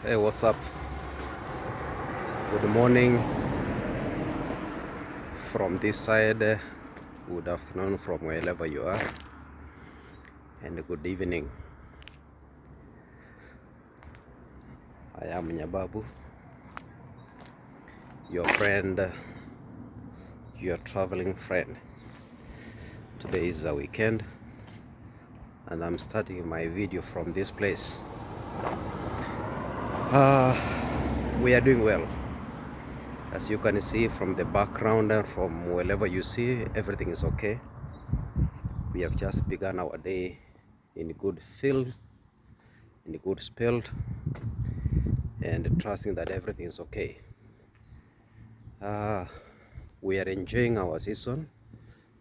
Hey, what's up? Good morning from this side. Good afternoon from wherever you are, and good evening. I am Nyababu, your friend, your traveling friend. Today is a weekend, and I'm starting my video from this place. We are doing well. As you can see from the background and from wherever you see, everything is okay. We have just begun our day in good feel, in good spirit, and trusting that everything is okay. We are enjoying our season.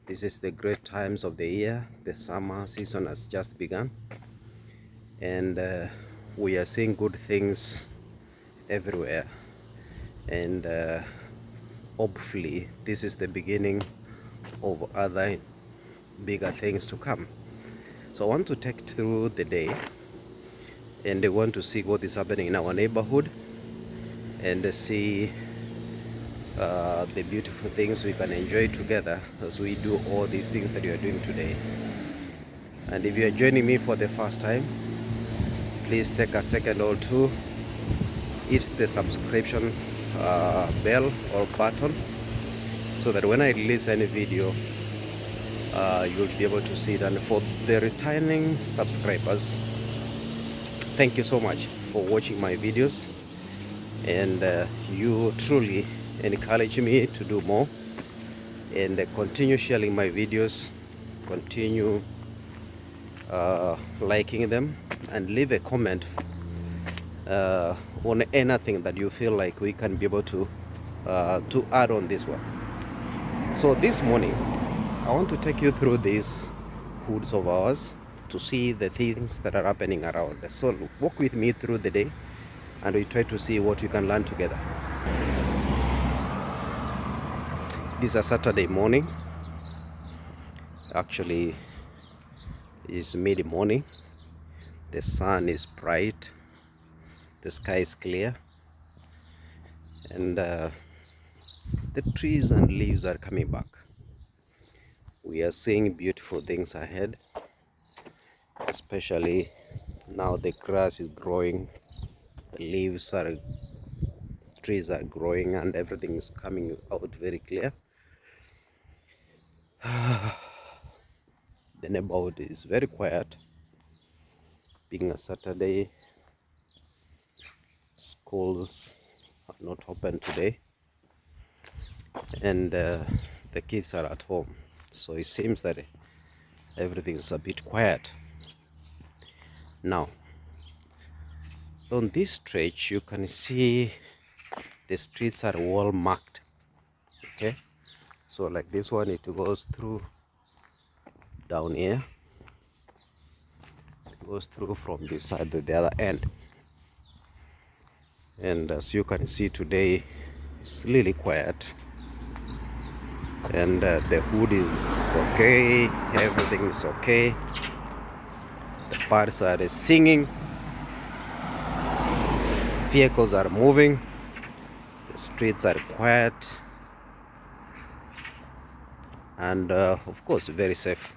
This is the great times of the year. The summer season has just begun, and we are seeing good things everywhere. And hopefully, this is the beginning of other bigger things to come. So I want to take through the day, and I want to see what is happening in our neighborhood, and see the beautiful things we can enjoy together as we do all these things that we are doing today. And if you are joining me for the first time, please take a second or two, hit the subscription bell or button, so that when I release any video, you'll be able to see it. And for the returning subscribers, thank you so much for watching my videos, and you truly encourage me to do more, and continue sharing my videos, continue liking them, and leave a comment on anything that you feel like we can be able to add on this one. So this morning, I want to take you through these hoods of ours to see the things that are happening around. So walk with me through the day, and we try to see what we can learn together. This is a Saturday morning. Actually, it's mid-morning. The sun is bright. The sky is clear, and the trees and leaves are coming back. We are seeing beautiful things ahead, especially now the grass is growing, the leaves are, trees are growing, and everything is coming out very clear. The neighborhood is very quiet, being a Saturday. Schools are not open today, and the kids are at home, so it seems that everything is a bit quiet now. On this stretch, you can see the streets are well marked. Okay, so like this one, it goes through down here, it goes through from this side to the other end. And as you can see today, it's really quiet, and the hood is okay, everything is okay. The birds are singing, vehicles are moving, the streets are quiet, and of course very safe.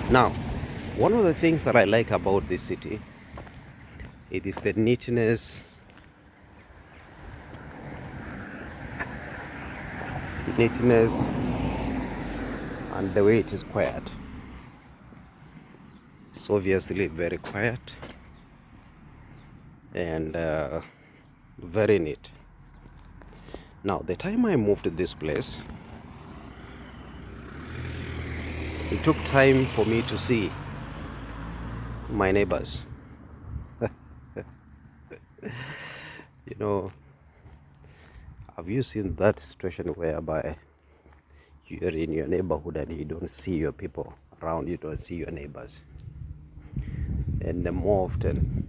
Now, one of the things that I like about this city, it is the neatness and the way it is quiet. It's obviously very quiet and very neat. Now, the time I moved to this place, it took time for me to see my neighbors. You know, have you seen that situation whereby you're in your neighborhood and you don't see your people around, you don't see your neighbors? And more often,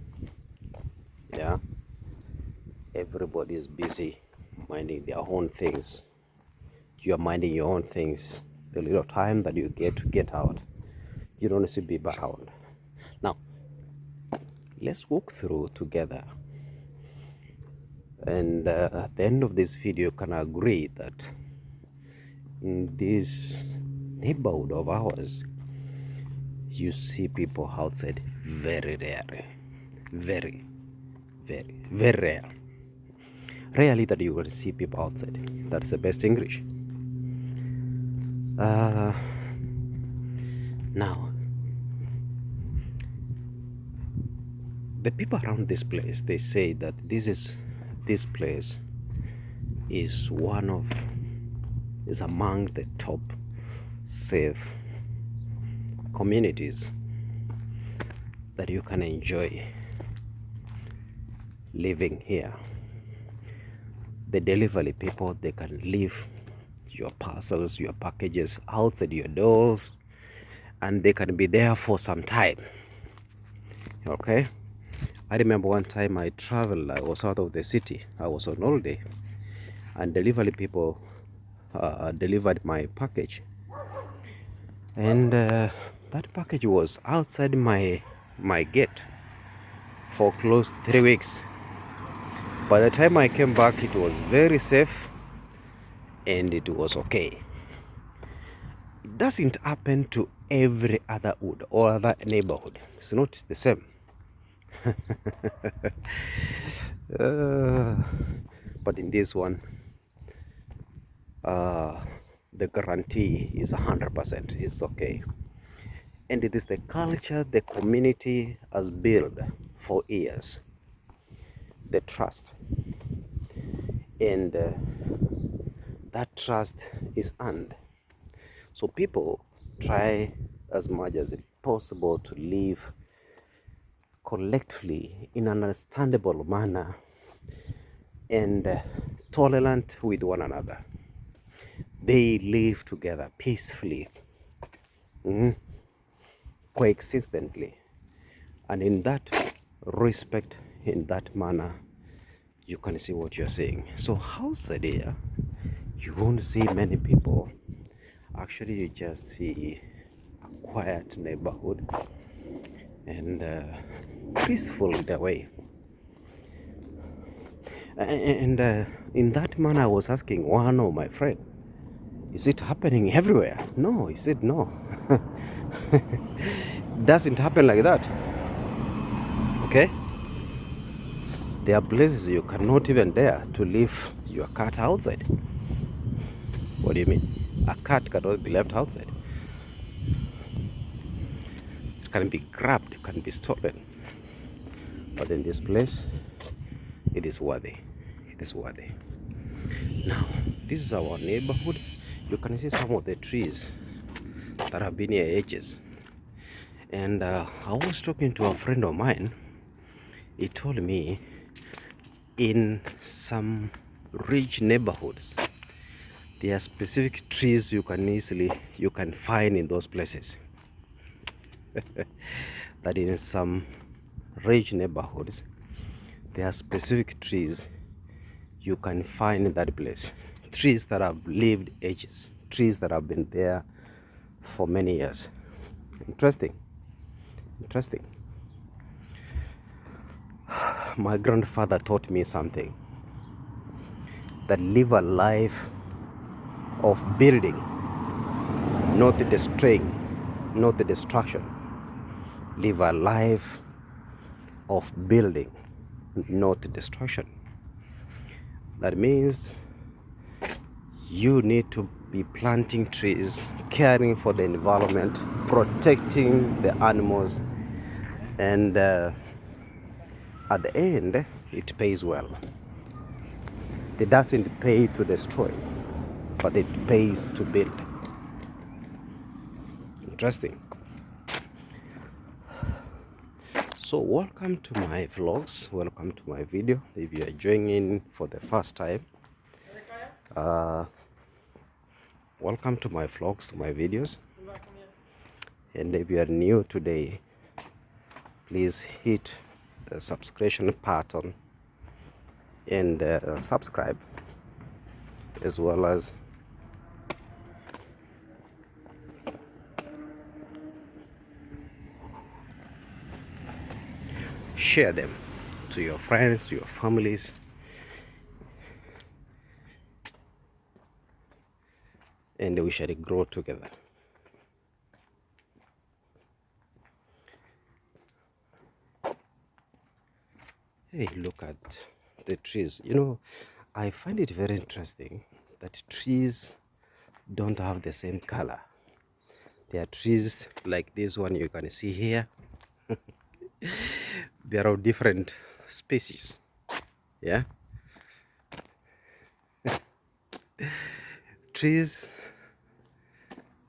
yeah, everybody is busy minding their own things. You are minding your own things. the little time that you get to get out, you don't see people around. Now, let's walk through together. And at the end of this video, you can agree that in this neighborhood of ours, you see people outside very rare. Very, very, very rare. Rarely that you will see people outside. That's the best English. Now, the people around this place, they say that this place is among the top safe communities that you can enjoy living here. The delivery people, they can leave your parcels, your packages outside your doors, and they can be there for some time. Okay, I remember one time I traveled, I was out of the city, I was on holiday, and delivery people delivered my package, and that package was outside my gate for close to 3 weeks. By the time I came back, it was very safe and it was okay. It doesn't happen to every other wood or other neighborhood. It's not the same. But in this one, the guarantee is 100%. It's okay. And it is the culture the community has built for years. The trust. And that trust is earned. So people try as much as possible to live collectively in an understandable manner and tolerant with one another. They live together peacefully, coexistently, and in that respect, in that manner, you can see what you're saying. So outside here, you won't see many people. Actually, you just see a quiet neighborhood and peaceful in a way. And in that manner, I was asking one of my friends, is it happening everywhere? No, he said no. Doesn't happen like that. Okay? There are places you cannot even dare to leave your cat outside. What do you mean? A cat cannot be left outside. It can be grabbed, it can be stolen. But in this place, it is worthy. It is worthy. Now, this is our neighborhood. You can see some of the trees that have been here ages. And I was talking to a friend of mine. He told me in some rich neighborhoods, there are specific trees you can find in those places. That in some rich neighborhoods, there are specific trees you can find in that place. Trees that have lived ages, trees that have been there for many years. Interesting. My grandfather taught me something, that live a life of building, not the destroying, not the destruction. Live a life of building, not destruction. That means you need to be planting trees, caring for the environment, protecting the animals, and at the end, it pays well. It doesn't pay to destroy, but it pays to build. Interesting. So welcome to my vlogs, welcome to my video. If you are joining for the first time, welcome to my vlogs, to my videos. And if you are new today, please hit the subscription button and subscribe, as well as share them to your friends, to your families, and we shall grow together. Hey, look at the trees. You know, I find it very interesting that trees don't have the same color. There are trees like this one you can see here. They are of different species. Yeah, trees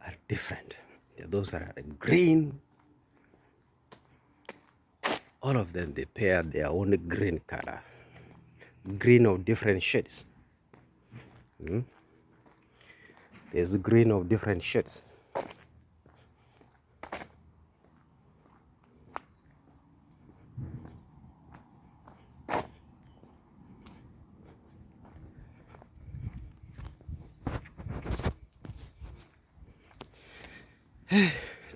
are different. There are those that are green. All of them, they pair their own green color, green of different shades. There's green of different shades.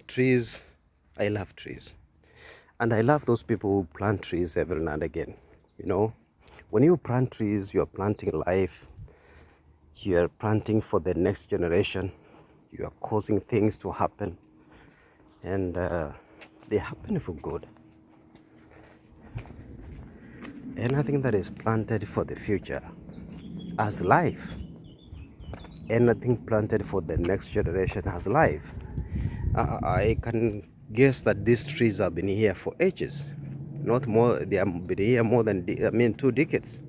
Trees, I love trees. And I love those people who plant trees every now and again. You know, when you plant trees, you're planting life, you're planting for the next generation, you are causing things to happen, and they happen for good. Anything that is planted for the future has life. Anything planted for the next generation has life. I can guess that these trees have been here for ages, not more. They have been here more than 2 decades,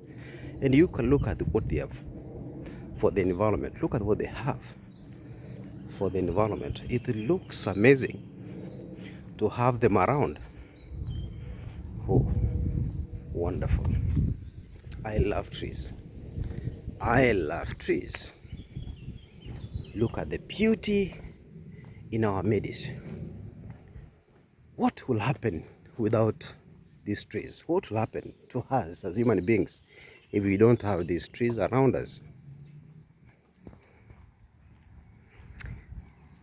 and you can look at what they have for the environment. Look at what they have for the environment. It looks amazing to have them around. Oh, wonderful! I love trees. I love trees. Look at the beauty in our midst. What will happen without these trees? What will happen to us as human beings if we don't have these trees around us?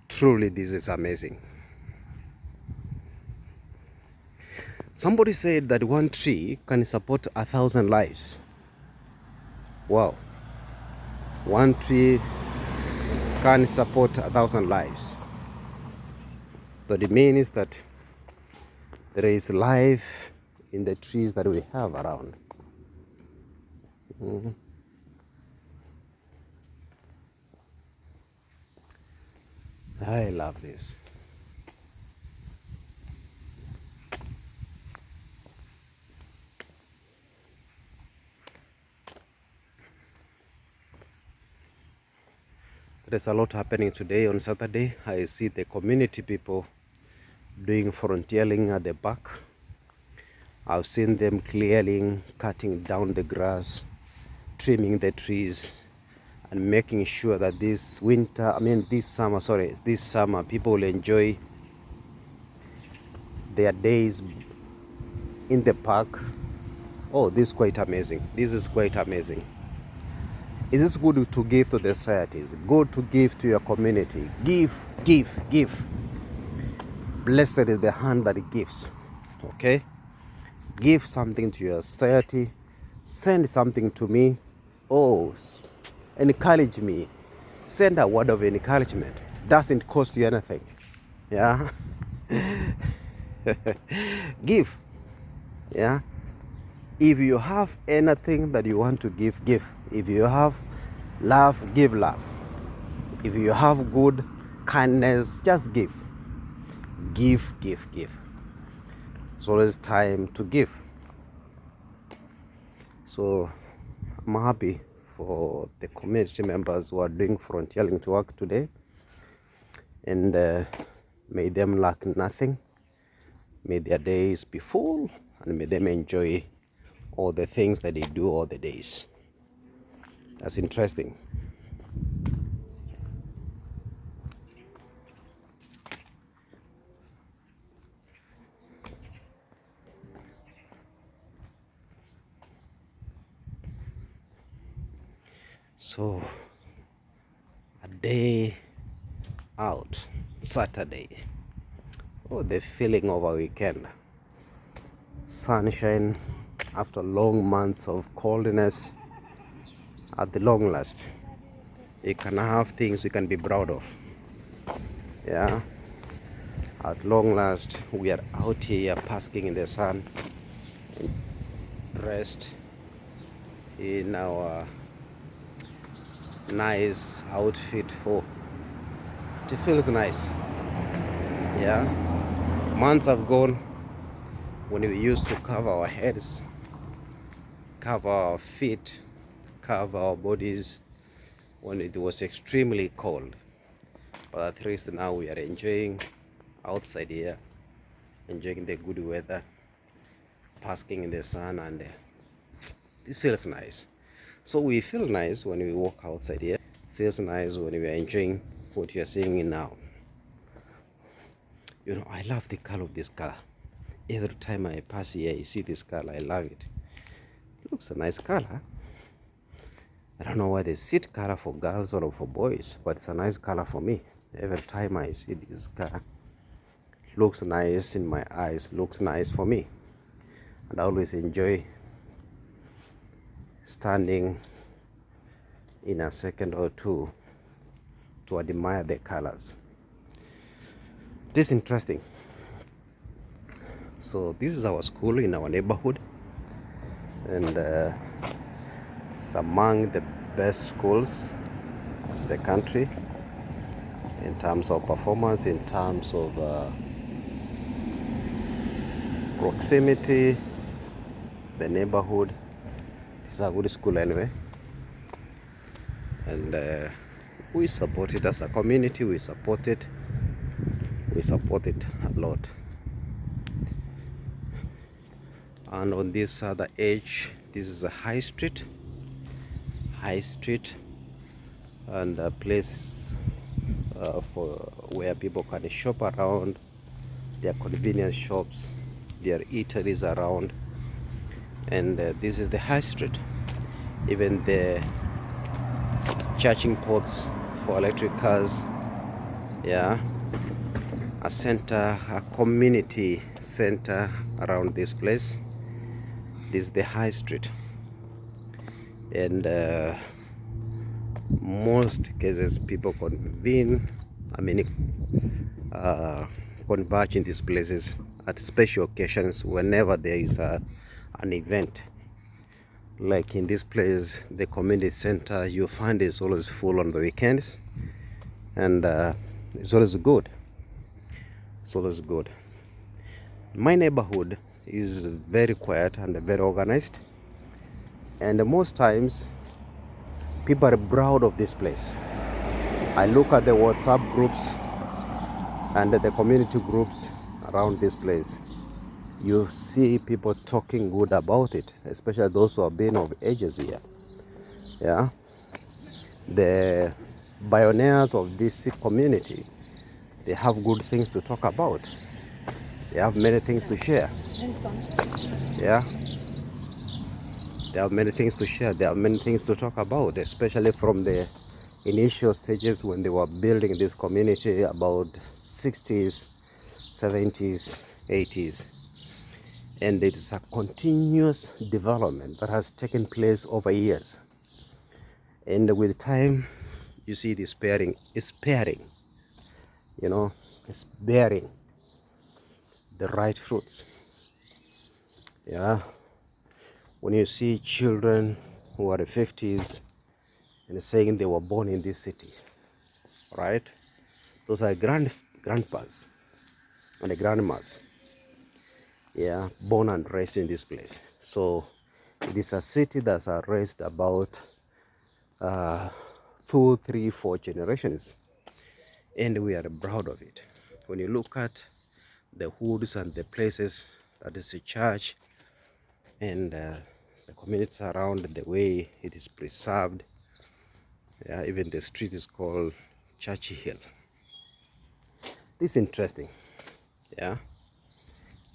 Truly, this is amazing. Somebody said that one tree can support 1,000 lives. Wow. One tree can support 1,000 lives. So it means that there is life in the trees that we have around. I love this. There's a lot happening today on Saturday. I see the community people doing frontiering at the back. I've seen them clearing, cutting down the grass, trimming the trees, and making sure that this summer, people will enjoy their days in the park. Oh, this is quite amazing. This is quite amazing. It is good to give to the society. It's good to give to your community. Give, give, give. Blessed is the hand that gives. Okay? Give something to your society. Send something to me. Oh, encourage me. Send a word of encouragement. Doesn't cost you anything. Yeah? Give. Yeah? If you have anything that you want to give, give. If you have love, give love. If you have good kindness, just give. Give, give, give. It's always time to give. So I'm happy for the community members who are doing frontiering to work today, and may them lack nothing. May their days be full, and may them enjoy all the things that they do all the days. That's interesting. So a day out, Saturday. Oh, the feeling of a weekend. sunshine after long months of coldness. At the long last, you can have things you can be proud of. Yeah, at long last, we are out here basking in the sun, dressed in our nice outfit. Oh, it feels nice. Yeah, months have gone when we used to cover our heads, cover our feet, cover our bodies when it was extremely cold. But at least now we are enjoying outside here, enjoying the good weather, basking in the sun, and it feels nice. So we feel nice when we walk outside here. Feels nice when we are enjoying what you are seeing now. You know, I love the color of this car. Every time I pass here, you see this color, I love it. It looks a nice color. I don't know why they seat color for girls or for boys, but it's a nice color for me. Every time I see this car, it looks nice in my eyes, looks nice for me. And I always enjoy standing in a second or two to admire the colors. It is interesting. So this is our school in our neighborhood, and it's among the best schools in the country in terms of performance, in terms of proximity, the neighborhood. It's a good school anyway, and we support it as a community. We support it a lot. And on this other edge, this is a high street, and a place for where people can shop around. There are convenience shops, there are eateries around, and this is the high street. Even the charging ports for electric cars. Yeah, a center, a community center around this place. This is the high street, and most cases people convene, converge in these places at special occasions whenever there is an event. Like in this place, the community center, you find it's always full on the weekends, and it's always good. It's always good. My neighborhood is very quiet and very organized, and most times people are proud of this place. I look at the WhatsApp groups and the community groups around this place. You see people talking good about it, especially those who have been of ages here. Yeah, the pioneers of this community, they have good things to talk about. They have many things to share. Yeah, they have many things to share. There are many things to talk about, especially from the initial stages when they were building this community about 60s, 70s, 80s. And it is a continuous development that has taken place over years. And with time, you see this pairing is pairing, you know, it's bearing the right fruits. Yeah, when you see children who are in the 50s and saying they were born in this city, right? Those are grandpas and the grandmas, yeah, born and raised in this place. So it is a city that's raised about 2, 3, 4 generations, and we are proud of it. When you look at the hoods and the places that is the church and the communities around, the way it is preserved, yeah, even the street is called Churchy Hill. This is interesting. Yeah,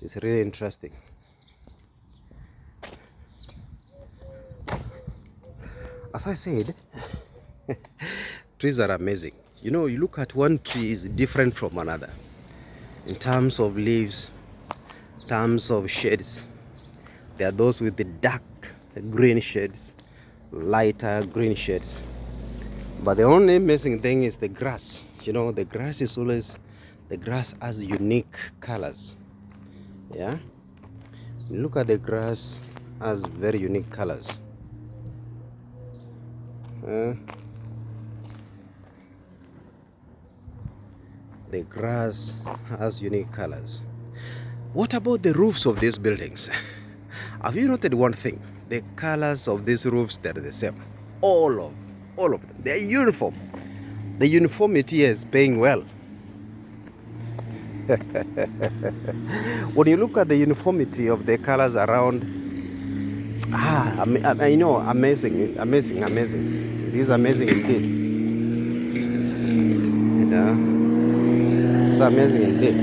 it's really interesting. As I said, trees are amazing. You know, you look at one tree is different from another in terms of leaves, terms of shades, There are those with the dark green shades, lighter green shades. But the only amazing thing is the grass. You know, the grass has unique colors. Yeah, look at the grass has very unique colors. The grass has unique colors. What about the roofs of these buildings? Have you noted one thing? The colors of these roofs, they're the same. All of them. They're uniform. The uniformity is paying well. When you look at the uniformity of the colors around, I know, amazing. It is amazing indeed. It's amazing indeed.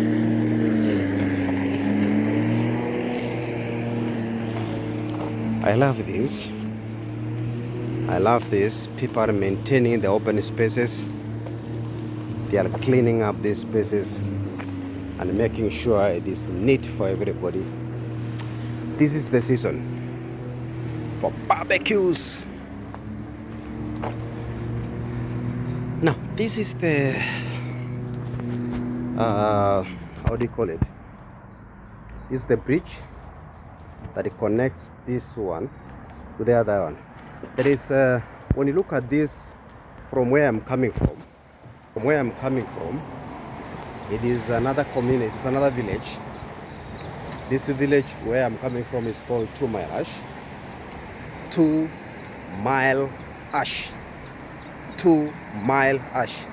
I love this. People are maintaining the open spaces. They are cleaning up these spaces and making sure it is neat for everybody. This is the season for barbecues. Now, this is the how do you call it? This is the bridge that it connects this one to the other one. There is when you look at this from where I'm coming from, it is another community, it's another village. This village where I'm coming from is called 2 Mile Ash. 2 Mile Ash. 2 Mile Ash.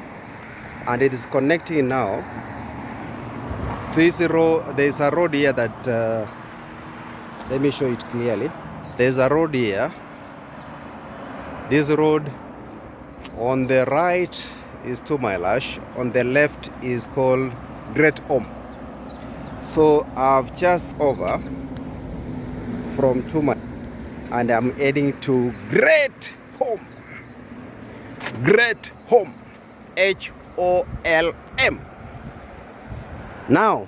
And it is connecting now. This road, there is a road here that, let me show it clearly. There's a road here. This road on the right is 2 Mile Ash. On the left is called Great Home. So I've just over from 2 Mile and I'm heading to Great Home. Great Home. HOLM. Now,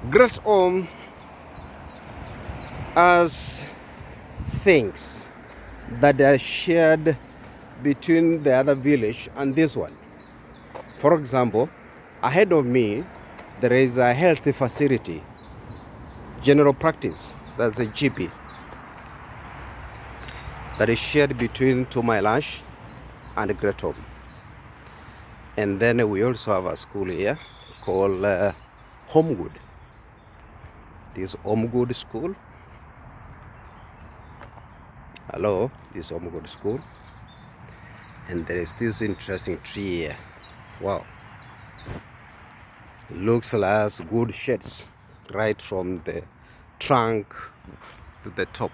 Great Home has things that are shared between the other village and this one. For example, ahead of me, there is a health facility, general practice, that's a GP, that is shared between 2 Mile Ash and Great Home. And then we also have a school here called Homewood. This Homewood School. Hello, this Homewood School. And there is this interesting tree here. Wow. Looks like good shades right from the trunk to the top.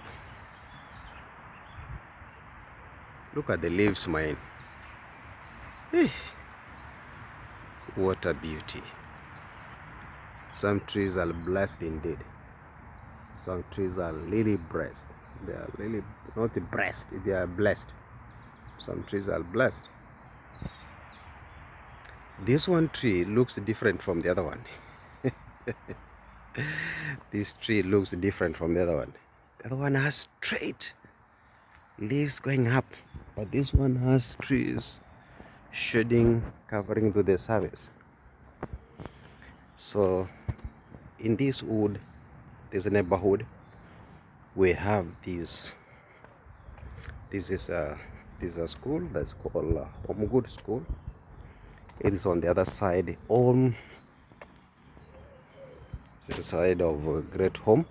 Look at the leaves, man. What a beauty. Some trees are blessed indeed. Some trees are really blessed. They are really not blessed, they are blessed. Some trees are blessed. This one tree looks different from the other one. This tree looks different from the other one. The other one has straight leaves going up, but this one has trees shading, covering to the surface. So in this wood, this neighborhood, we have this is a school that's called Homewood School. It is on the other side, on the side of Great Home,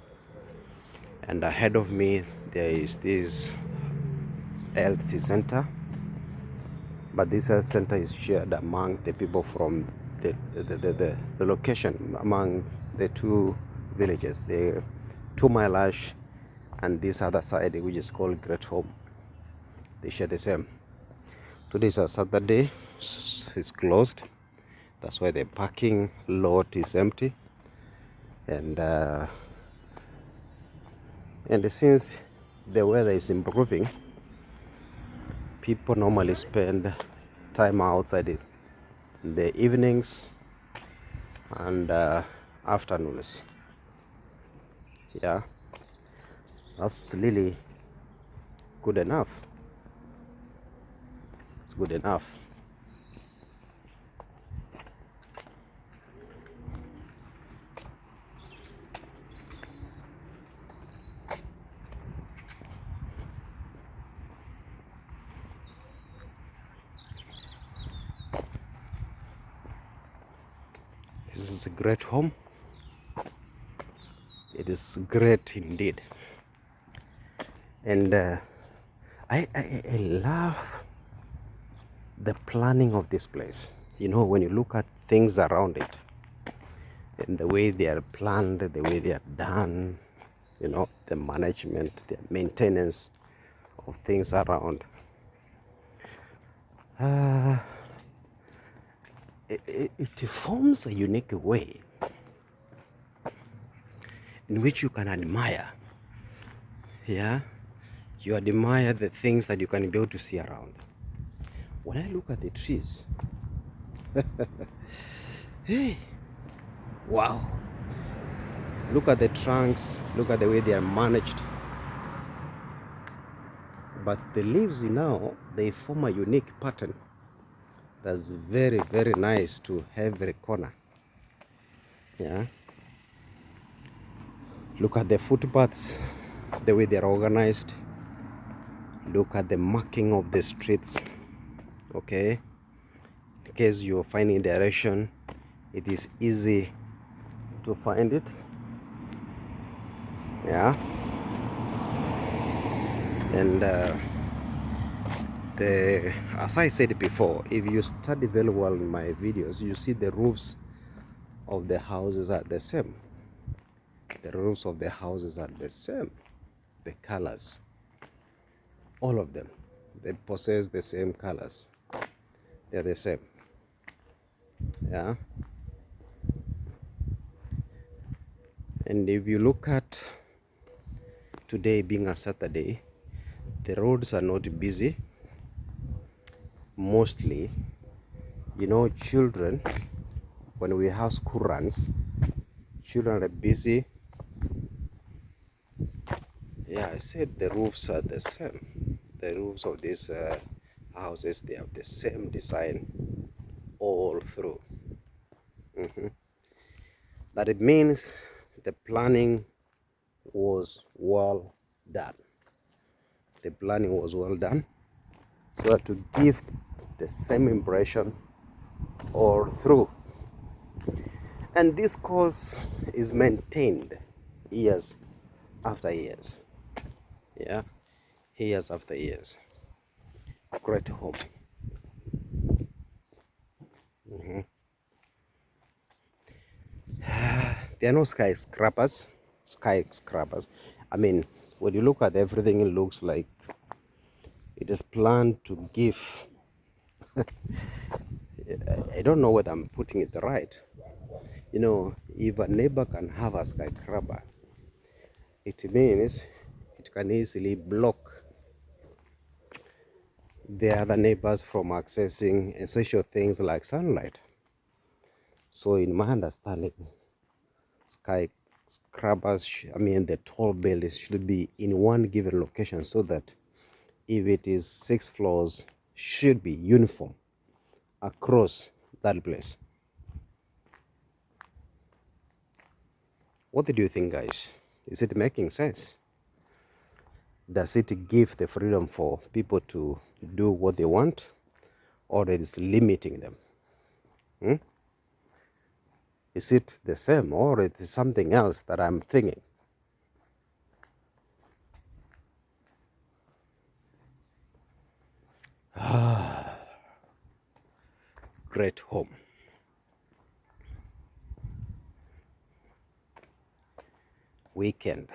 and ahead of me there is this health center, but this health center is shared among the people from the location, among the two villages, the 2 Mile Ash and this other side, which is called Great Home. They share the same. Today is a Saturday, it's closed. That's why the parking lot is empty. And since the weather is improving, people normally spend time outside in the evenings and afternoons. Yeah. That's really good enough. It's good enough. This is a great home. It is great indeed. And I love the planning of this place. You know, when you look at things around it and the way they are planned, the way they are done, you know, the management, the maintenance of things around. It forms a unique way in which you can admire. Yeah, you admire the things that you can be able to see around. When I look at the trees, hey, wow. Look at the trunks, look at the way they are managed. But the leaves now, they form a unique pattern that's very, very nice to every corner. Yeah. Look at the footpaths, the way they're organized. Look at the marking of the streets. Okay. In case you're finding direction, it is easy to find it. Yeah. And as I said before, if you study very well in my videos, you see the roofs of the houses are the same. The roofs of the houses are the same. The colors, all of them, they possess the same colors. They're the same. Yeah. And if you look at today being a Saturday, the roads are not busy. Mostly, you know, children, when we have school runs, children are busy. Yeah, I said the roofs are the same. The roofs of these houses, they have the same design all through. That it means the planning was well done. The planning was well done so that to give the same impression all through. And this course is maintained years after years. Yeah, years after years. Great home. There are no skyscrapers. Skyscrapers. I mean, when you look at everything, it looks like it is planned to give. I don't know whether I'm putting it right. You know, if a neighbor can have a skyscraper, it means it can easily block the other neighbors from accessing essential things like sunlight. So, in my understanding, skyscrapers, I mean, the tall buildings should be in one given location so that if it is 6 floors, should be uniform across that place. What do you think, guys? Is it making sense? Does it give the freedom for people to do what they want, or it is limiting them? Is it the same, or it is something else that I'm thinking? Great home. Weekend.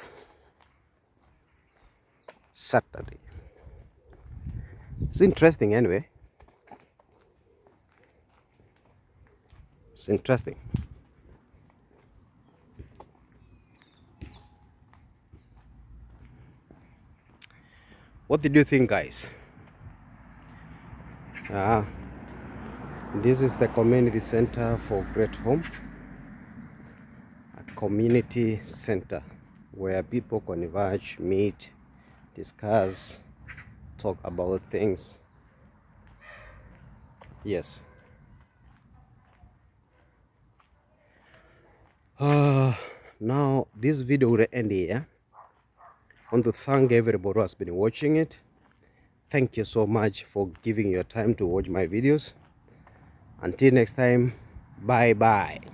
Saturday. It's interesting anyway. It's interesting. What did you think, guys? This is the community center for Great Home. A community center where people converge, meet, discuss, talk about things. Yes. Now this video will end here. I want to thank everybody who has been watching it. Thank you so much for giving your time to watch my videos. Until next time, bye bye.